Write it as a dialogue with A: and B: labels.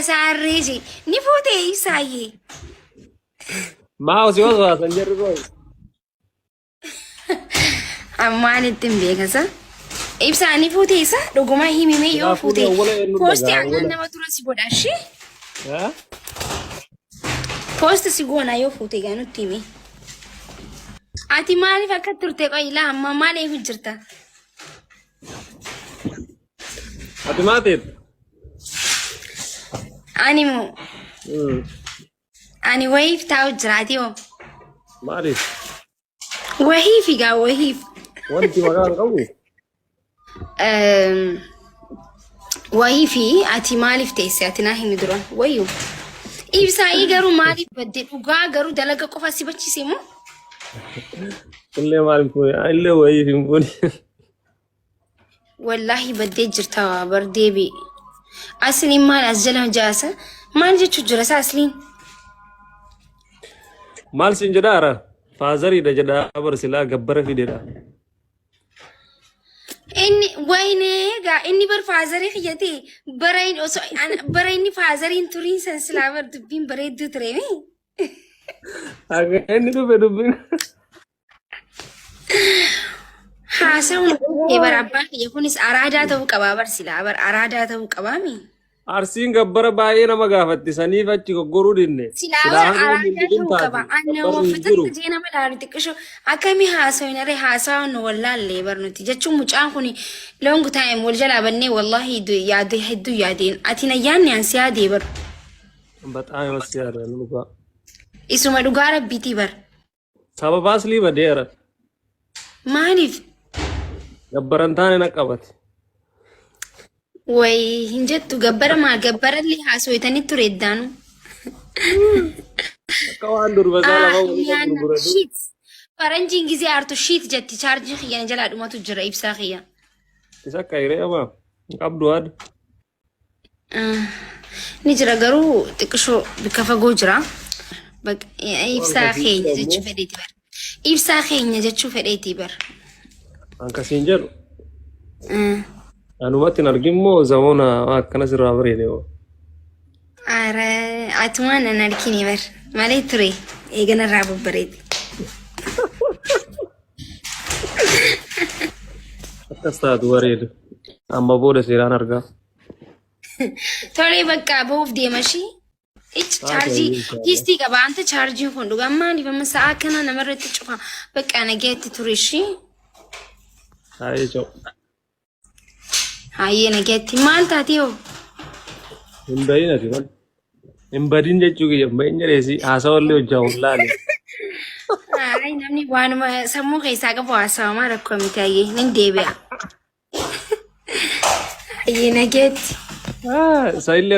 A: sarrisi ni fote isaye.
B: Mau sih was anjir boy.
A: Amani timbe kasa. Ibsa ni fote isa dogoma himi me yo fote. Posti angan nama tura si bodashi.
B: Ha?
A: Posti si gona yo fote ganu timi. Ati mali fakat turte ko ila amma mali hujrta.
B: Ati matit.
A: Animo. Ani wave tau jratio.
B: Maris.
A: Wahif ga wahif.
B: Wanti makan kamu.
A: Wahifi ati malif teesse ati naa himi duran wayu. Ibsaa garu malif badde dhugaa garu dalaga qofa si bachise moo?
B: Illee maal fuuni illee wayii fi fuuni.
A: Wallahi badde jirta bar deebi. Asliin maal as jala jaasa maal jechuu jira saa asliin.
B: Maal sin jedhaara faazariidha jedhaa barsilaa gabbara fideedha.
A: Inni wayne ga inni bar faazari khiyati barain oso barain faazarin turin san silaabar dubbin bareeddu ture.
B: Aga inni dubbin.
A: Haasawun ebar abbaa kiyya kunis araadaa ta'uu qaba barsilaa bar araadaa ta'uu qabaami.
B: Arsiin gabbara baay'ee nama gaafatti saniif achi goggoruu dinne.
A: Silaa araadaa ta'uu qaba. Anna wafatatti jee nama laali xiqqisho akkami haasawin aree haasawun wallaallee barnuti jechuun mucaan kun long time wal jalaa bannee wallahi yaade hedduu yaadeen ati nayyaanni ansi yaadee bar.
B: Baxaan yoo si yaada nuka.
A: Isuma dhugaa rabbiitii bar.
B: Sababaas liiba deera.
A: Maaliif?
B: Gabbaran taane na qabate.
A: Way hinjettu gabbara maal gabbara illee haasawitanii ture eddaanu.
B: Akka waan durbasaa lafa waliin gurguratu.
A: Shit. Faranjiin gizee aartu shit jetti chaarjii xiyyan jalaa dhumatu jira ibsaa xiyya.
B: Isa akka hiree ama qabdu haadha.
A: Ni jira garuu xiqqishoo bikka fagoo jira. Ibsaa keenya jechuu fedheeti bar. Ibsaa keenya jechuu fedheeti bar.
B: Akkasiin jedhu. Anumatti hin argin moo zamoona akkana sirraa bareede hoo?
A: Ara atumaan an argine bar. Malee ture eeganarraa babbareede.
B: Akkas taatu bareedu. Amma booda seeraan argaa.
A: Tole bakka bahuuf deemashii. Chargii kiistii qaba anta chargii kun dhugaa maaliif amma sa'a kana namarratti cufa bakka nageetti ture shii.
B: Haayee coo.
A: Hayyee nageetti maal taatee hoo?
B: Hin bahin ati mal. Hin badin jechuu kiyya hin bahin jedheesi haasawallee hojjaa hullaale.
A: Ay namni waanuma sammuu keessaa qabu haasawamaa rakkoo miti hayyee nin deebi'a. Hayyee nageetti.
B: Isa illee